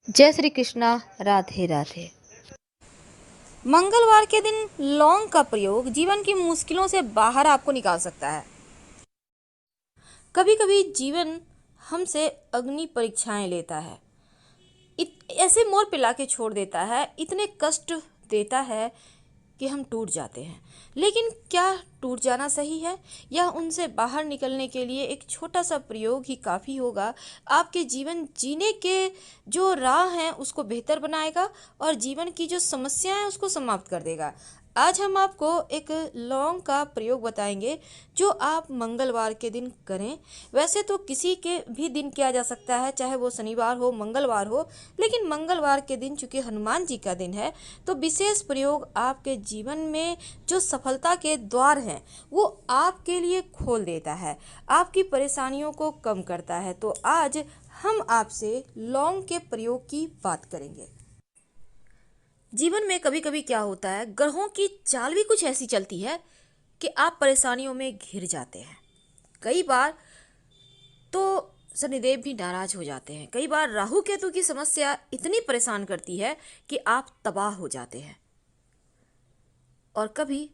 जय श्री कृष्णा। राधे राधे। मंगलवार के दिन लौंग का प्रयोग जीवन की मुश्किलों से बाहर आपको निकाल सकता है। कभी कभी जीवन हमसे अग्नि परीक्षाएं लेता है, ऐसे मोर पिला के छोड़ देता है, इतने कष्ट देता है कि हम टूट जाते हैं। लेकिन क्या टूट जाना सही है, या उनसे बाहर निकलने के लिए एक छोटा सा प्रयोग ही काफ़ी होगा? आपके जीवन जीने के जो राह हैं उसको बेहतर बनाएगा और जीवन की जो समस्याएं हैं उसको समाप्त कर देगा। आज हम आपको एक लौंग का प्रयोग बताएंगे जो आप मंगलवार के दिन करें। वैसे तो किसी के भी दिन किया जा सकता है, चाहे वो शनिवार हो मंगलवार हो, लेकिन मंगलवार के दिन चूंकि हनुमान जी का दिन है तो विशेष प्रयोग आपके जीवन में जो सफलता के द्वार हैं वो आपके लिए खोल देता है, आपकी परेशानियों को कम करता है। तो आज हम आपसे लौंग के प्रयोग की बात करेंगे। जीवन में कभी कभी क्या होता है, ग्रहों की चाल भी कुछ ऐसी चलती है कि आप परेशानियों में घिर जाते हैं। कई बार तो शनिदेव भी नाराज हो जाते हैं, कई बार राहु केतु की समस्या इतनी परेशान करती है कि आप तबाह हो जाते हैं, और कभी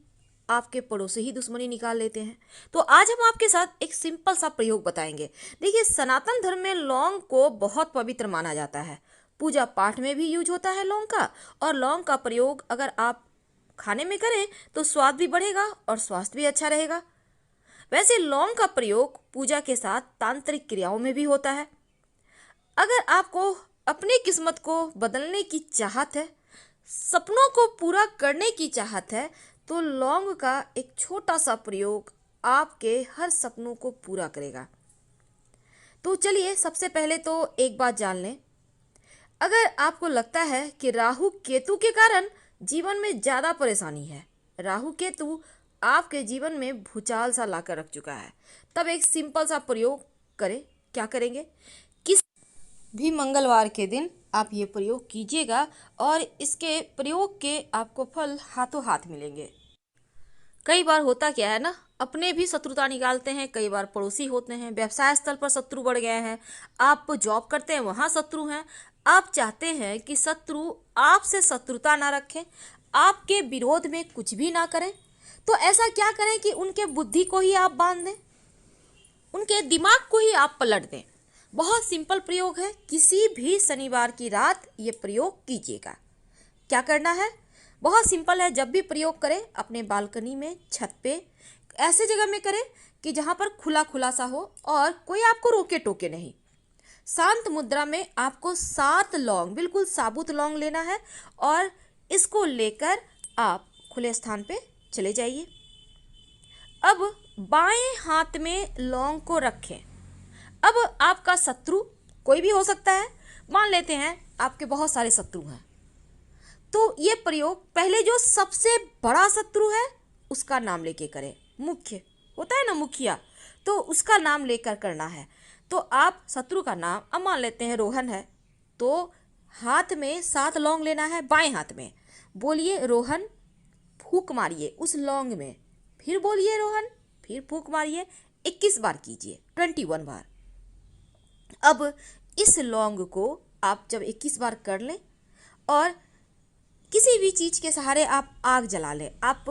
आपके पड़ोसी ही दुश्मनी निकाल लेते हैं। तो आज हम आपके साथ एक सिंपल सा प्रयोग बताएंगे। देखिए, सनातन धर्म में लौंग को बहुत पवित्र माना जाता है, पूजा पाठ में भी यूज होता है लौंग का। और लौंग का प्रयोग अगर आप खाने में करें तो स्वाद भी बढ़ेगा और स्वास्थ्य भी अच्छा रहेगा। वैसे लौंग का प्रयोग पूजा के साथ तांत्रिक क्रियाओं में भी होता है। अगर आपको अपनी किस्मत को बदलने की चाहत है, सपनों को पूरा करने की चाहत है, तो लौंग का एक छोटा सा प्रयोग आपके हर सपनों को पूरा करेगा। तो चलिए, सबसे पहले तो एक बात जान लें। अगर आपको लगता है कि राहु केतु के कारण जीवन में ज़्यादा परेशानी है, राहु केतु आपके जीवन में भूचाल सा लाकर रख चुका है, तब एक सिंपल सा प्रयोग करें। क्या करेंगे? भी मंगलवार के दिन आप ये प्रयोग कीजिएगा और इसके प्रयोग के आपको फल हाथों हाथ मिलेंगे। कई बार होता क्या है ना, अपने भी शत्रुता निकालते हैं, कई बार पड़ोसी होते हैं, व्यवसाय स्थल पर शत्रु बढ़ गए हैं, आप जॉब करते हैं वहाँ शत्रु हैं। आप चाहते हैं कि शत्रु आपसे शत्रुता ना रखें, आपके विरोध में कुछ भी ना करें। तो ऐसा क्या करें कि उनके बुद्धि को ही आप बांध दें, उनके दिमाग को ही आप पलट दें। बहुत सिंपल प्रयोग है, किसी भी शनिवार की रात ये प्रयोग कीजिएगा। क्या करना है? बहुत सिंपल है। जब भी प्रयोग करें अपने बालकनी में, छत पे, ऐसे जगह में करें कि जहाँ पर खुला खुला सा हो और कोई आपको रोके टोके नहीं। शांत मुद्रा में आपको 7 लौंग, बिल्कुल साबुत लौंग लेना है और इसको लेकर आप खुले स्थान पे चले जाइए। अब बाएं हाथ में लौंग को रखें। अब आपका शत्रु कोई भी हो सकता है, मान लेते हैं आपके बहुत सारे शत्रु हैं, तो ये प्रयोग पहले जो सबसे बड़ा शत्रु है उसका नाम लेके करें। मुख्य होता है ना, मुखिया, तो उसका नाम लेकर करना है। तो आप शत्रु का नाम, अब मान लेते हैं रोहन है, तो हाथ में 7 लौंग लेना है, बाएं हाथ में बोलिए रोहन, फूंक मारिए उस लौंग में, फिर बोलिए रोहन, फिर फूंक मारिए, 21 बार कीजिए, 21 बार। अब इस लौंग को आप जब 21 बार कर लें और किसी भी चीज़ के सहारे आप आग जला लें। आप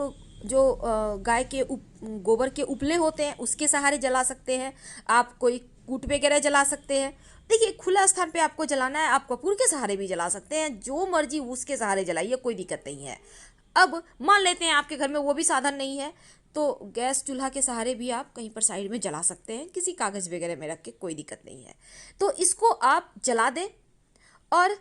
जो गाय के गोबर के उपले होते हैं उसके सहारे जला सकते हैं, आप कोई कूट वगैरह जला सकते हैं। देखिए, खुला स्थान पे आपको जलाना है, आप कपूर के सहारे भी जला सकते हैं, जो मर्जी उसके सहारे जलाइए, कोई दिक्कत नहीं है। अब मान लेते हैं आपके घर में वो भी साधन नहीं है, तो गैस चूल्हा के सहारे भी आप कहीं पर साइड में जला सकते हैं, किसी कागज़ वगैरह में रख के, कोई दिक्कत नहीं है। तो इसको आप जला दें और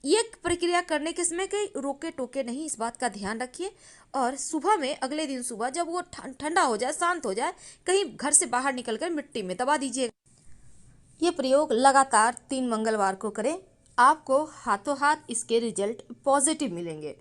ये प्रक्रिया करने के समय कहीं रोके टोके नहीं, इस बात का ध्यान रखिए। और सुबह में, अगले दिन सुबह जब वो ठंडा हो जाए, शांत हो जाए, कहीं घर से बाहर निकलकर मिट्टी में दबा दीजिए। ये प्रयोग लगातार 3 मंगलवार को करें, आपको हाथों हाथ इसके रिजल्ट पॉजिटिव मिलेंगे।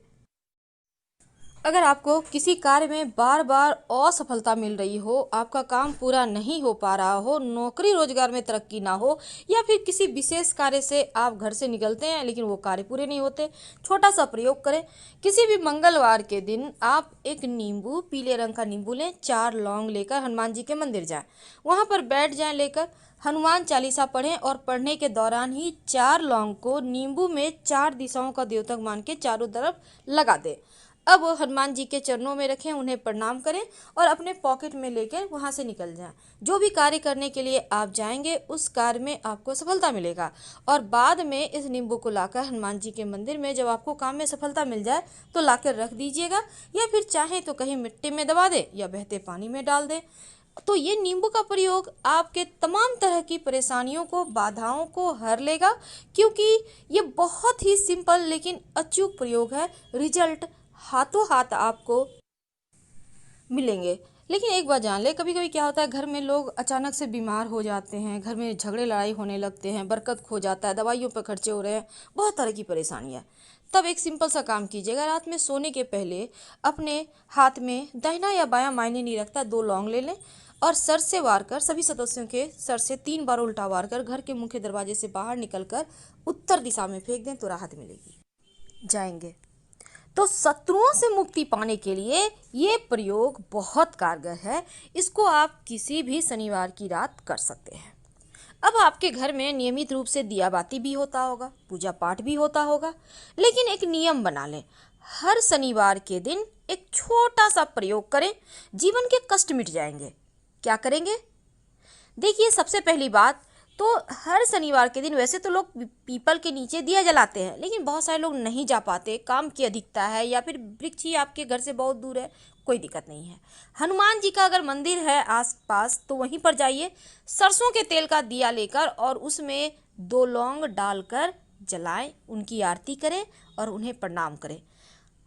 अगर आपको किसी कार्य में बार बार असफलता मिल रही हो, आपका काम पूरा नहीं हो पा रहा हो, नौकरी रोजगार में तरक्की ना हो, या फिर किसी विशेष कार्य से आप घर से निकलते हैं लेकिन वो कार्य पूरे नहीं होते, छोटा सा प्रयोग करें। किसी भी मंगलवार के दिन आप एक नींबू, पीले रंग का नींबू लें, 4 लौंग लेकर हनुमान जी के मंदिर जाएं, वहाँ पर बैठ जाएं लेकर, हनुमान चालीसा पढ़ें और पढ़ने के दौरान ही 4 लौंग को नींबू में 4 दिशाओं का द्योतक मान के चारों तरफ लगा दें। अब हनुमान जी के चरणों में रखें, उन्हें प्रणाम करें और अपने पॉकेट में लेकर वहाँ से निकल जाएं। जो भी कार्य करने के लिए आप जाएंगे उस कार्य में आपको सफलता मिलेगा। और बाद में इस नींबू को लाकर हनुमान जी के मंदिर में जब आपको काम में सफलता मिल जाए तो लाकर रख दीजिएगा, या फिर चाहें तो कहीं मिट्टी में दबा दें या बहते पानी में डाल दें। तो ये नींबू का प्रयोग आपके तमाम तरह की परेशानियों को, बाधाओं को हर लेगा, क्योंकि ये बहुत ही सिंपल लेकिन अचूक प्रयोग है। रिजल्ट हाथों हाथ आपको मिलेंगे। लेकिन एक बात जान ले, कभी कभी क्या होता है, घर में लोग अचानक से बीमार हो जाते हैं, घर में झगड़े लड़ाई होने लगते हैं, बरकत खो जाता है, दवाइयों पर खर्चे हो रहे हैं, बहुत तरह की परेशानियाँ। तब एक सिंपल सा काम कीजिएगा, रात में सोने के पहले अपने हाथ में दाहिना या बायां मायने नहीं रखता 2 लौंग ले लें और सर से वार कर, सभी सदस्यों के सर से 3 बार उल्टा वार कर घर के मुख्य दरवाजे से बाहर निकलकर उत्तर दिशा में फेंक दें तो राहत मिलेगी। जाएंगे तो शत्रुओं से मुक्ति पाने के लिए ये प्रयोग बहुत कारगर है। इसको आप किसी भी शनिवार की रात कर सकते हैं। अब आपके घर में नियमित रूप से दिया बाती भी होता होगा, पूजा पाठ भी होता होगा, लेकिन एक नियम बना लें, हर शनिवार के दिन एक छोटा सा प्रयोग करें, जीवन के कष्ट मिट जाएंगे। क्या करेंगे? देखिए, सबसे पहली बात तो हर शनिवार के दिन वैसे तो लोग पीपल के नीचे दिया जलाते हैं, लेकिन बहुत सारे लोग नहीं जा पाते, काम की अधिकता है या फिर वृक्ष ही आपके घर से बहुत दूर है, कोई दिक्कत नहीं है। हनुमान जी का अगर मंदिर है आसपास तो वहीं पर जाइए, सरसों के तेल का दिया लेकर और उसमें 2 लौंग डालकर जलाएं, उनकी आरती करें और उन्हें प्रणाम करें।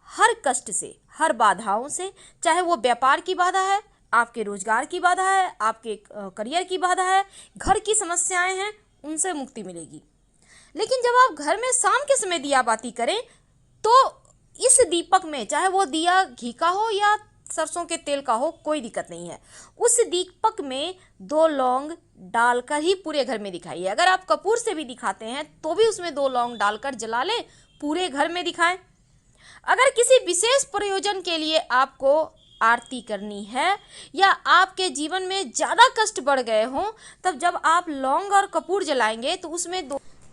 हर कष्ट से, हर बाधाओं से, चाहे वो व्यापार की बाधा है, आपके रोजगार की बाधा है, आपके करियर की बाधा है, घर की समस्याएं हैं, उनसे मुक्ति मिलेगी। लेकिन जब आप घर में शाम के समय दिया बाती करें तो इस दीपक में, चाहे वो दिया घी का हो या सरसों के तेल का हो, कोई दिक्कत नहीं है, उस दीपक में 2 लौंग डालकर ही पूरे घर में दिखाइए। अगर आप कपूर से भी दिखाते हैं तो भी उसमें 2 लौंग डालकर जला लें, पूरे घर में दिखाएं। अगर किसी विशेष प्रयोजन के लिए आपको आरती करनी है या आपके जीवन में ज़्यादा कष्ट बढ़ गए हों, तब जब आप लौंग और कपूर जलाएंगे तो उसमें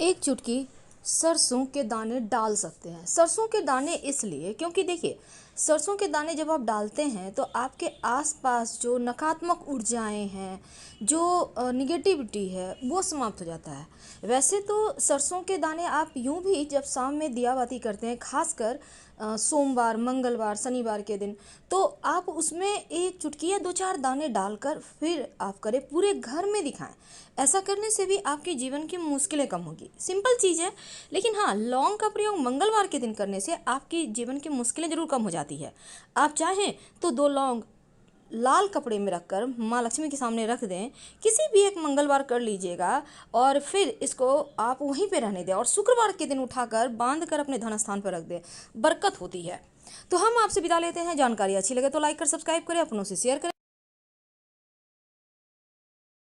1 चुटकी सरसों के दाने डाल सकते हैं। सरसों के दाने इसलिए क्योंकि देखिए, सरसों के दाने जब आप डालते हैं तो आपके आसपास जो नकारात्मक ऊर्जाएं हैं, जो निगेटिविटी है, वो समाप्त हो जाता है। वैसे तो सरसों के दाने आप यूं भी जब शाम में दिया बाती करते हैं, खासकर सोमवार, मंगलवार, शनिवार के दिन, तो आप उसमें 1 चुटकी या 2-4 दाने डालकर फिर आप करें, पूरे घर में दिखाएं। ऐसा करने से भी आपके जीवन की मुश्किलें कम होगी। सिंपल चीज़ है, लेकिन हाँ, लौंग का प्रयोग मंगलवार के दिन करने से आपके जीवन की मुश्किलें ज़रूर कम हो जाती है। आप चाहें तो 2 लौंग लाल कपड़े में रखकर माँ लक्ष्मी के सामने रख दें, किसी भी एक मंगलवार कर लीजिएगा और फिर इसको आप वहीं पे रहने दें और शुक्रवार के दिन उठाकर बांध कर अपने धन स्थान पर रख दें, बरकत होती है। तो हम आपसे विदा लेते हैं। जानकारी अच्छी लगे तो लाइक कर सब्सक्राइब करें, अपनों से शेयर करें।